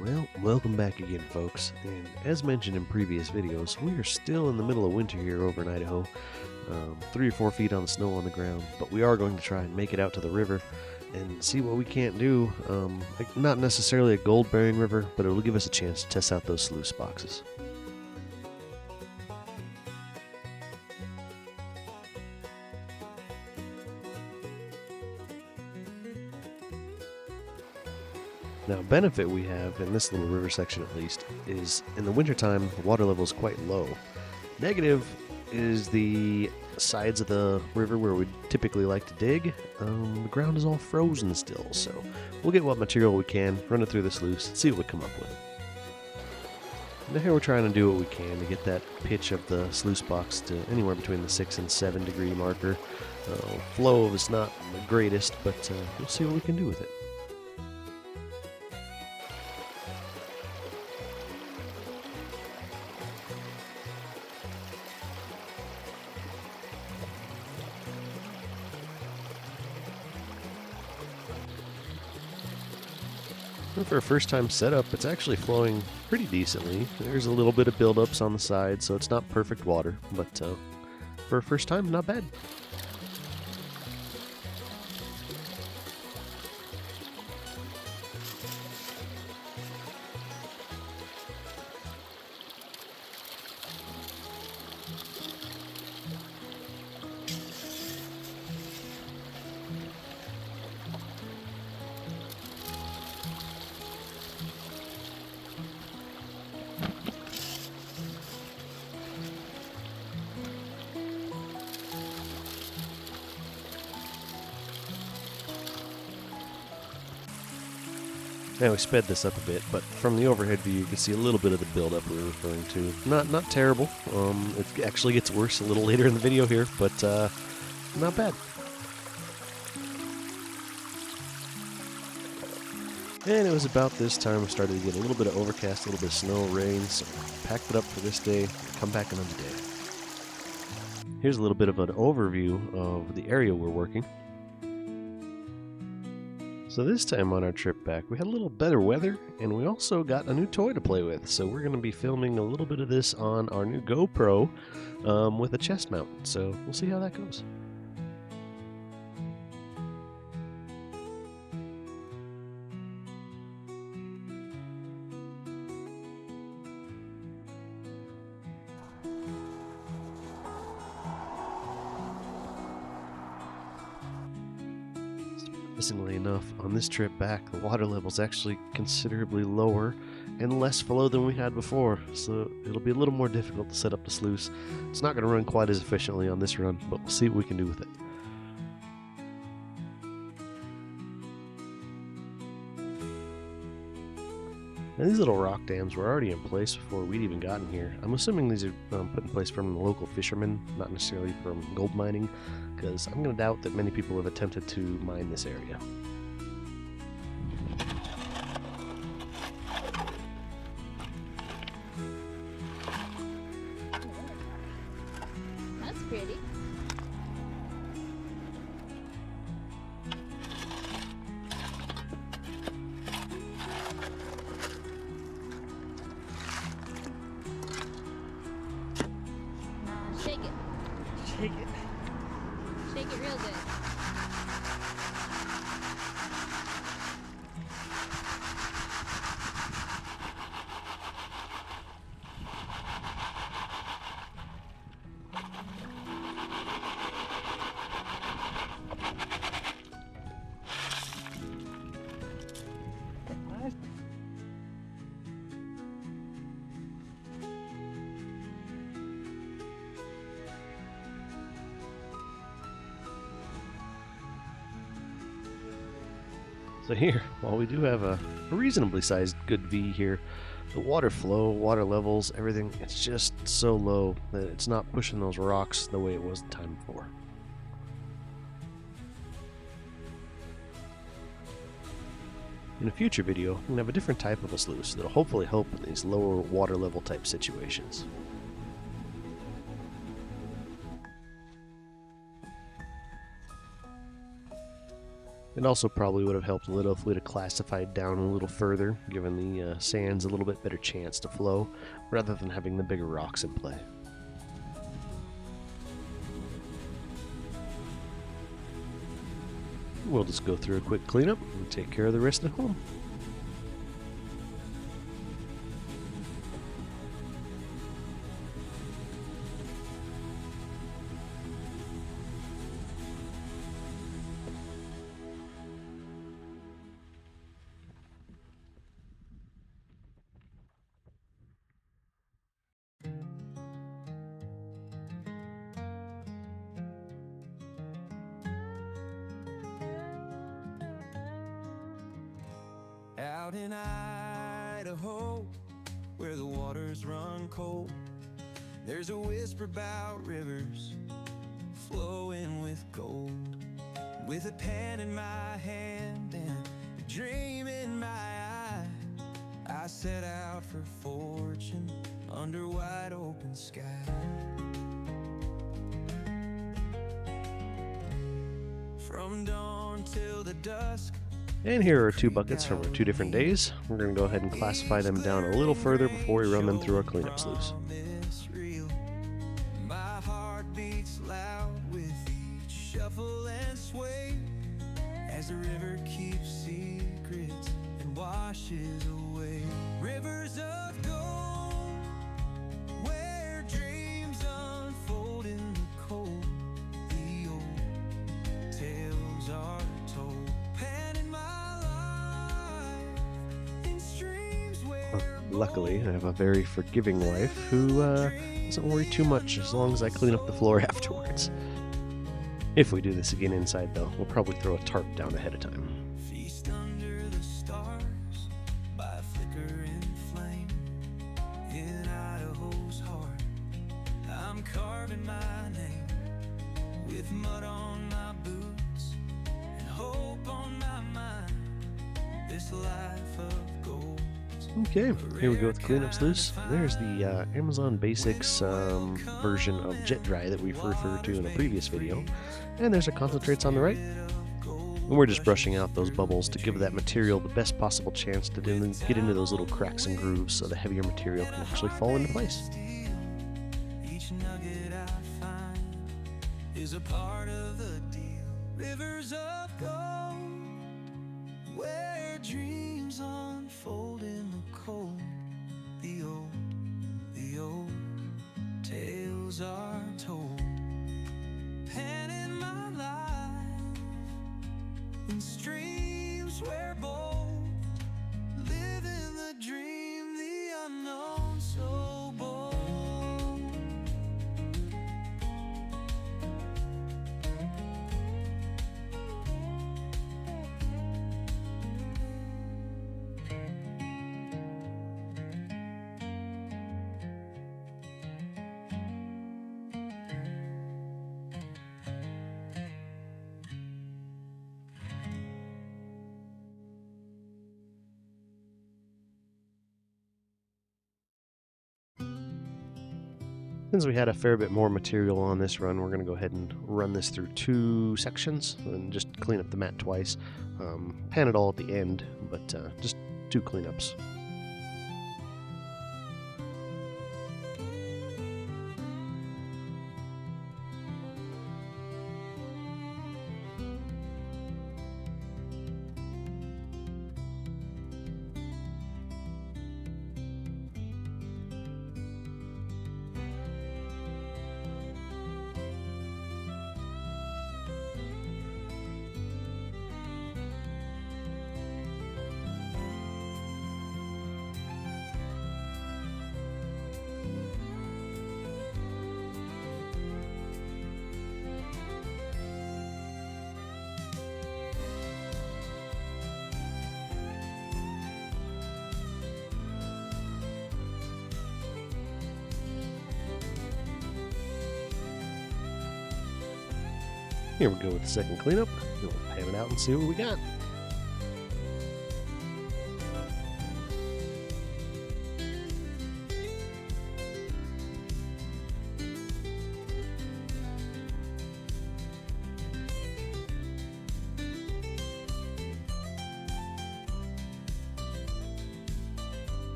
Well, welcome back again, folks. And as mentioned in previous videos, we are still in the middle of winter here over in Idaho. 3 or 4 feet on the snow on the ground, but we are going to try and make it out to the river and see what we can't do. Not necessarily a gold-bearing river, but it will give us a chance to test out those sluice boxes. Now, a benefit we have in this little river section at least is in the wintertime the water level is quite low. Negative is the sides of the river where we typically like to dig. The ground is all frozen still, so we'll get what material we can, run it through the sluice, and see what we come up with. And here we're trying to do what we can to get that pitch of the sluice box to anywhere between the 6 and 7 degree marker. Flow is not the greatest, but we'll see what we can do with it. For a first time setup, it's actually flowing pretty decently. There's a little bit of buildups on the side, so it's not perfect water, but for a first time, not bad. Now we sped this up a bit, but from the overhead view you can see a little bit of the buildup we were referring to. Not terrible. It actually gets worse a little later in the video here, but not bad. And it was about this time we started to get a little bit of overcast, a little bit of snow, rain, so packed it up for this day, come back another day. Here's a little bit of an overview of the area we're working. So this time on our trip back, we had a little better weather, and we also got a new toy to play with. So we're going to be filming a little bit of this on our new GoPro with a chest mount. So we'll see how that goes. Surprisingly enough, on this trip back, the water level is actually considerably lower and less flow than we had before, so it'll be a little more difficult to set up the sluice. It's not going to run quite as efficiently on this run, but we'll see what we can do with it. Now, these little rock dams were already in place before we'd even gotten here. I'm assuming these are put in place from the local fishermen, not necessarily from gold mining, because I'm going to doubt that many people have attempted to mine this area. That's pretty. Shake it. Shake it. Shake it real good. So here, while we do have a reasonably sized good V here, the water flow, water levels, everything, it's just so low that it's not pushing those rocks the way it was the time before. In a future video, we're going to have a different type of a sluice that'll hopefully help in these lower water level type situations. It also probably would have helped a little if we'd have classified down a little further, given the sands a little bit better chance to flow, rather than having the bigger rocks in play. We'll just go through a quick cleanup and take care of the rest at home. Out in Idaho, where the waters run cold, there's a whisper about rivers flowing with gold. With a pen in my hand and a dream in my eye, I set out for fortune under wide open sky. From dawn till the dusk. And here are 2 buckets from our 2 different days. We're going to go ahead and classify them down a little further before we run them through our cleanup sluice. My heart beats loud with each shuffle and sway as the river keeps secrets and washes away. Rivers of gold where dreams unfold in the cold. The old tales are told. Luckily, I have a very forgiving wife who doesn't worry too much as long as I clean up the floor afterwards. If we do this again inside, though, we'll probably throw a tarp down ahead of time. Feast under the stars by a flickering flame. In Idaho's heart, I'm carving my name with mud on my boots and hope on my mind. This life of gold. Okay, here we go with the cleanup sluice. There's the Amazon Basics version of Jet Dry that we've referred to in a previous video. And there's our concentrates on the right. And we're just brushing out those bubbles to give that material the best possible chance to get into those little cracks and grooves so the heavier material can actually fall into place. Each nugget I find is a part of the deal. Rivers of gold where dreams unfold in the cold. The old tales are told. Pen in my life in streams where bold, living the dream, the unknown so bold. Since we had a fair bit more material on this run, we're going to go ahead and run this through 2 sections and just clean up the mat twice. Pan it all at the end, but just 2 cleanups. Here we go with the second cleanup. We'll pan it out and see what we got.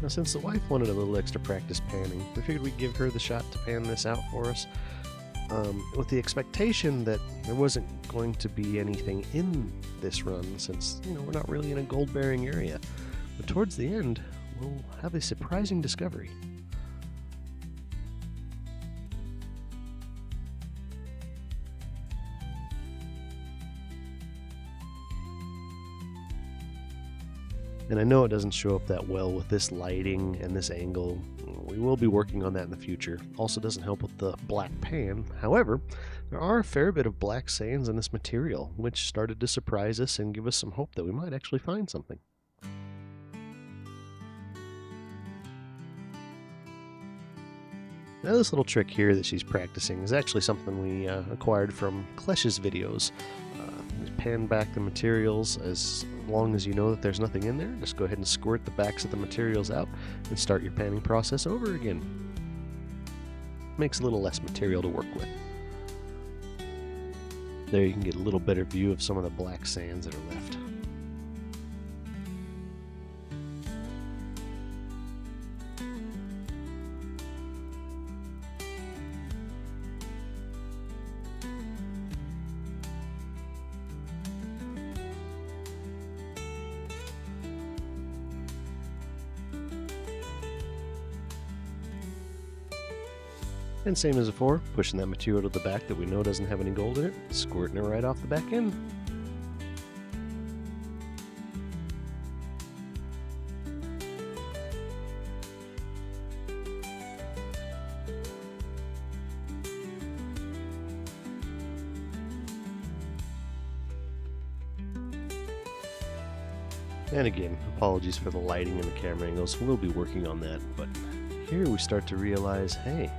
since the wife wanted a little extra practice panning, we figured we'd give her the shot to pan this out for us, with the expectation that there wasn't going to be anything in this run since, we're not really in a gold-bearing area. But towards the end, we'll have a surprising discovery. And I know it doesn't show up that well with this lighting and this angle. We will be working on that in the future. Also doesn't help with the black pan. However, there are a fair bit of black sands in this material, which started to surprise us and give us some hope that we might actually find something. Now this little trick here that she's practicing is actually something we acquired from Klesh's videos. Pan back the materials as long as you know that there's nothing in there. Just go ahead and squirt the backs of the materials out and start your panning process over again. Makes a little less material to work with. There you can get a little better view of some of the black sands that are left. And same as before, pushing that material to the back that we know doesn't have any gold in it, squirting it right off the back end. And again, apologies for the lighting and the camera angles, we'll be working on that, but here we start to realize, hey,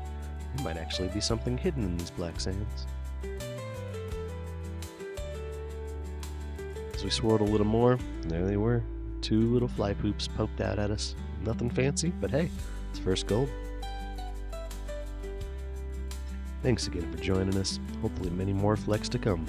there might actually be something hidden in these black sands. As we swirled a little more, there they were. 2 little fly poops poked out at us. Nothing fancy, but hey, it's first gold. Thanks again for joining us. Hopefully many more flecks to come.